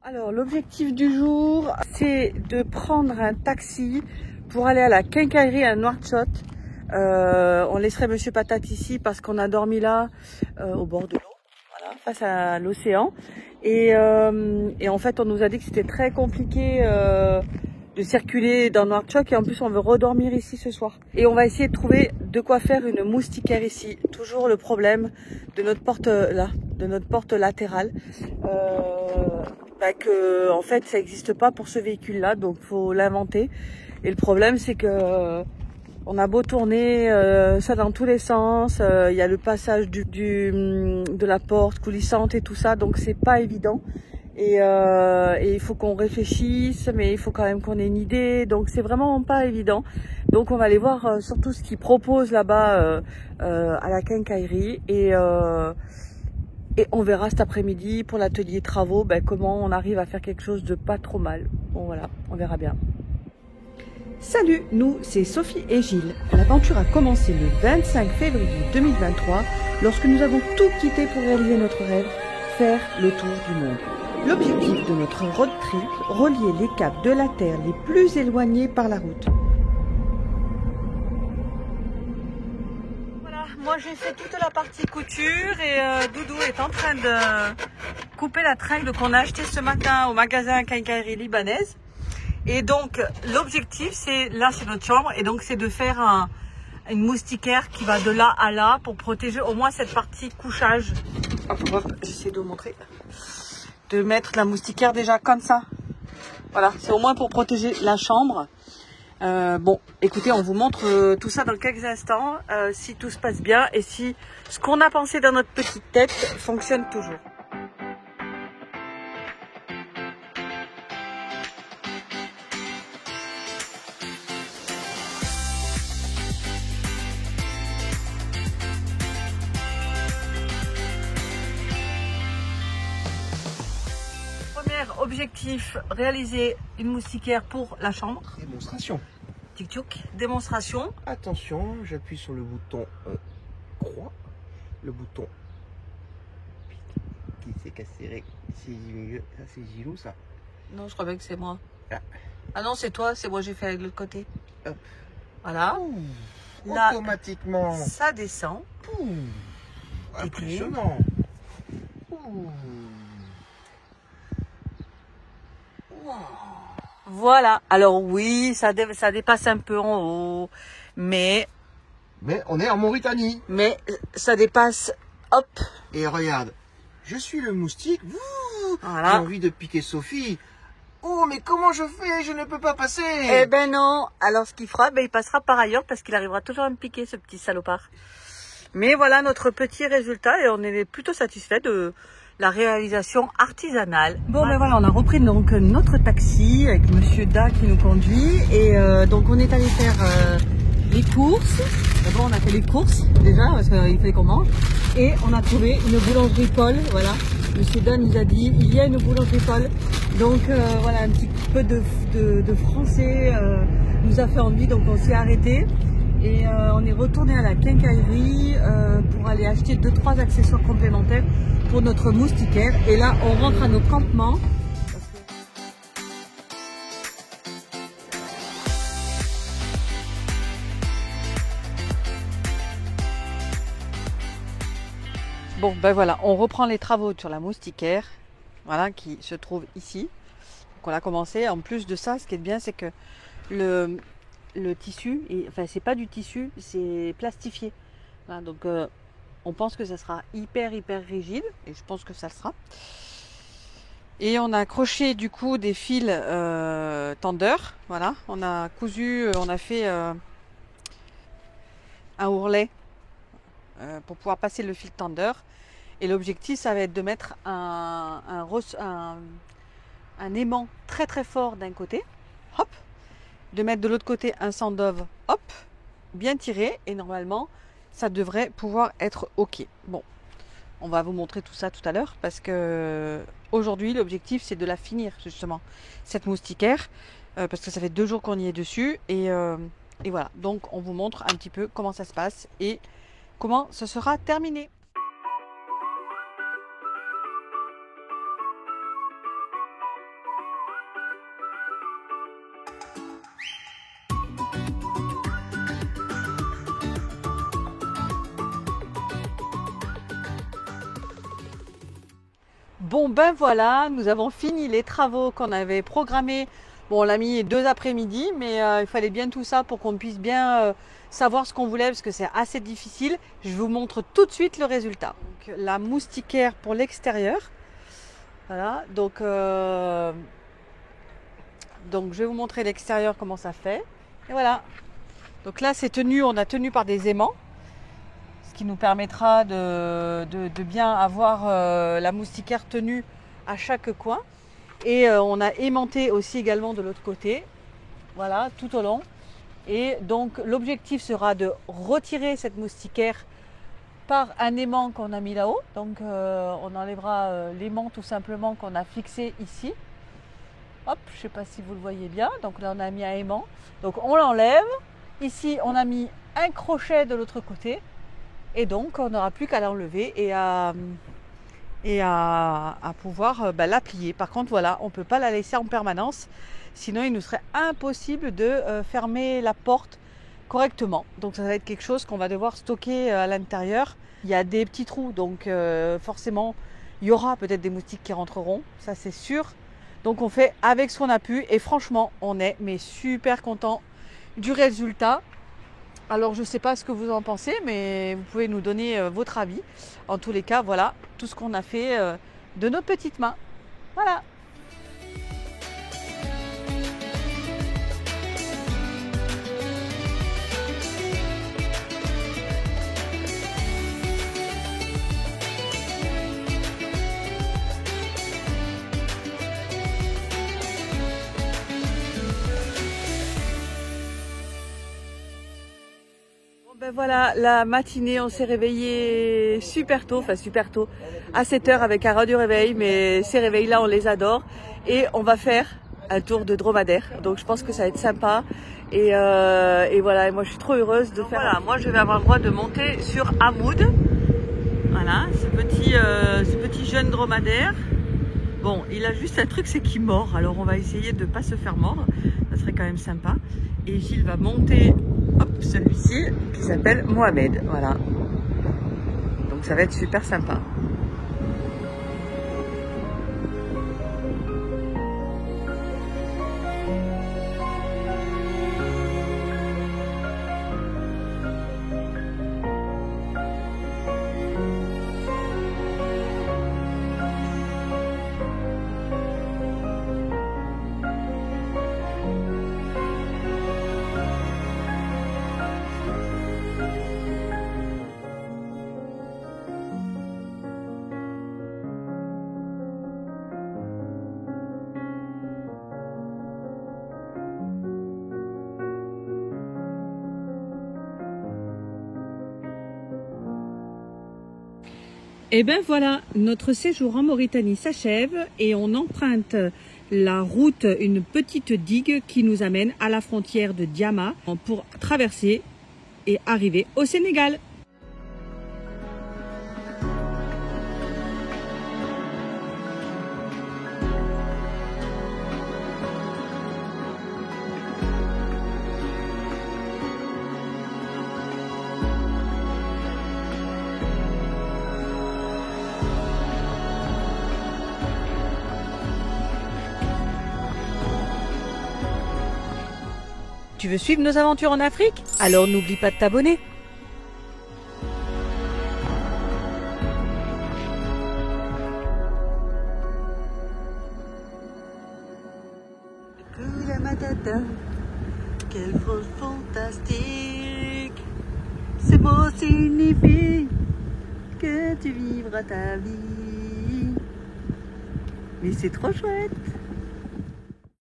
Alors l'objectif du jour, c'est de prendre un taxi pour aller à la quincaillerie à Nouakchott. On laisserait Monsieur Patate ici parce qu'on a dormi là au bord de l'eau, voilà, face à l'océan. Et en fait on nous a dit que c'était très compliqué de circuler dans Nouakchott et en plus on veut redormir ici ce soir. Et on va essayer de trouver de quoi faire une moustiquaire ici. Toujours le problème de notre porte là, de notre porte latérale. Que en fait ça n'existe pas pour ce véhicule là, donc faut l'inventer. Et le problème c'est que on a beau tourner ça dans tous les sens, il y a le passage de la porte coulissante et tout ça, donc c'est pas évident. Et il faut qu'on réfléchisse, mais il faut quand même qu'on ait une idée, donc c'est vraiment pas évident. Donc on va aller voir surtout ce qu'ils proposent là-bas à la quincaillerie et on verra cet après-midi pour l'atelier travaux comment on arrive à faire quelque chose de pas trop mal. Bon voilà, on verra bien. Salut, nous c'est Sophie et Gilles. L'aventure a commencé le 25 février 2023 lorsque nous avons tout quitté pour réaliser notre rêve, faire le tour du monde. L'objectif de notre road trip, relier les caps de la Terre les plus éloignés par la route. Moi j'ai fait toute la partie couture et Doudou est en train de couper la tringle qu'on a achetée ce matin au magasin quincaillerie libanaise. Et donc l'objectif c'est notre chambre et donc c'est de faire une moustiquaire qui va de là à là pour protéger au moins cette partie couchage. Hop, j'essaie de vous montrer. De mettre la moustiquaire déjà comme ça. Voilà, c'est au moins pour protéger la chambre. Bon, écoutez, on vous montre tout ça dans quelques instants, si tout se passe bien et si ce qu'on a pensé dans notre petite tête fonctionne toujours. Premier objectif, réaliser une moustiquaire pour la chambre. Démonstration. Tic-tic, démonstration. Attention, j'appuie sur le bouton croix, le bouton qui s'est cassé. C'est Gilou ça. Non, je crois bien que c'est moi. Ah. Ah non, c'est toi, c'est moi, j'ai fait avec l'autre côté. Hop. Voilà. Ouh, là, automatiquement. Ça descend. Ouh, impressionnant. Ouh. Wow. Voilà. Alors oui, ça dépasse un peu en haut, mais on est en Mauritanie. Mais ça dépasse. Hop. Et regarde, je suis le moustique. Voilà. J'ai envie de piquer Sophie. Oh, mais comment je fais? Je ne peux pas passer. Eh ben non. Alors ce qu'il fera, il passera par ailleurs parce qu'il arrivera toujours à me piquer, ce petit salopard. Mais voilà notre petit résultat et on est plutôt satisfait de la réalisation artisanale. Bon voilà, on a repris donc notre taxi avec Monsieur Da qui nous conduit et donc on est allé faire les courses. D'abord on a fait les courses déjà parce qu'il fallait qu'on mange et on a trouvé une boulangerie Paul. Voilà, Monsieur Da nous a dit il y a une boulangerie Paul. Donc voilà, un petit peu de français nous a fait envie, donc on s'est arrêté. Et on est retourné à la quincaillerie pour aller acheter 2-3 accessoires complémentaires pour notre moustiquaire. Et là, on rentre à nos campements. Bon, voilà, on reprend les travaux sur la moustiquaire, voilà, qui se trouve ici. Donc on a commencé. En plus de ça, ce qui est bien, c'est que le tissu, c'est pas du tissu, c'est plastifié. Voilà, donc on pense que ça sera hyper rigide et je pense que ça le sera. Et on a accroché du coup des fils tendeurs. Voilà, on a cousu, on a fait un ourlet pour pouvoir passer le fil tendeur. Et l'objectif, ça va être de mettre un aimant très fort d'un côté, hop, de mettre de l'autre côté un sandove, hop, bien tiré, et normalement ça devrait pouvoir être ok. Bon, on va vous montrer tout ça tout à l'heure parce que aujourd'hui l'objectif c'est de la finir justement cette moustiquaire parce que ça fait 2 jours qu'on y est dessus et voilà, donc on vous montre un petit peu comment ça se passe et comment ce sera terminé. Bon ben voilà, nous avons fini les travaux qu'on avait programmés. Bon, on l'a mis 2 après-midi, mais il fallait bien tout ça pour qu'on puisse bien savoir ce qu'on voulait, parce que c'est assez difficile. Je vous montre tout de suite le résultat. Donc, la moustiquaire pour l'extérieur. Voilà, donc je vais vous montrer l'extérieur, comment ça fait. Et voilà. Donc là, c'est tenu, on a tenu par des aimants, ce qui nous permettra de bien avoir la moustiquaire tenue à chaque coin. Et on a aimanté aussi également de l'autre côté, voilà, tout au long. Et donc l'objectif sera de retirer cette moustiquaire par un aimant qu'on a mis là-haut. Donc on enlèvera l'aimant tout simplement qu'on a fixé ici. Hop, je ne sais pas si vous le voyez bien. Donc là on a mis un aimant. Donc on l'enlève. Ici on a mis un crochet de l'autre côté. Et donc on n'aura plus qu'à l'enlever et à pouvoir la plier. Par contre voilà, on ne peut pas la laisser en permanence. Sinon il nous serait impossible de fermer la porte correctement. Donc ça va être quelque chose qu'on va devoir stocker à l'intérieur. Il y a des petits trous, donc forcément il y aura peut-être des moustiques qui rentreront, ça c'est sûr. Donc on fait avec ce qu'on a pu et franchement on est mais super content du résultat. Alors je ne sais pas ce que vous en pensez, mais vous pouvez nous donner votre avis. En tous les cas, voilà tout ce qu'on a fait de nos petites mains. Voilà. Ben voilà, la matinée, on s'est réveillé super tôt, à 7 h avec un radio réveil, mais ces réveils-là, on les adore. Et on va faire un tour de dromadaire, donc je pense que ça va être sympa. Et voilà, et moi je suis trop heureuse de faire... Voilà, moi je vais avoir le droit de monter sur Hamoud. Voilà, ce petit jeune dromadaire. Bon, il a juste un truc, c'est qu'il mord, alors on va essayer de ne pas se faire mordre, ça serait quand même sympa. Et Gilles va monter, hop, celui-ci, qui s'appelle Mohamed, voilà. Donc ça va être super sympa. Et ben voilà, notre séjour en Mauritanie s'achève et on emprunte la route, une petite digue qui nous amène à la frontière de Diama pour traverser et arriver au Sénégal. Tu veux suivre nos aventures en Afrique? Alors n'oublie pas de t'abonner. Hakuna Matata, quelle phrase fantastique. Ce mot signifie que tu vivras ta vie. Mais c'est trop chouette.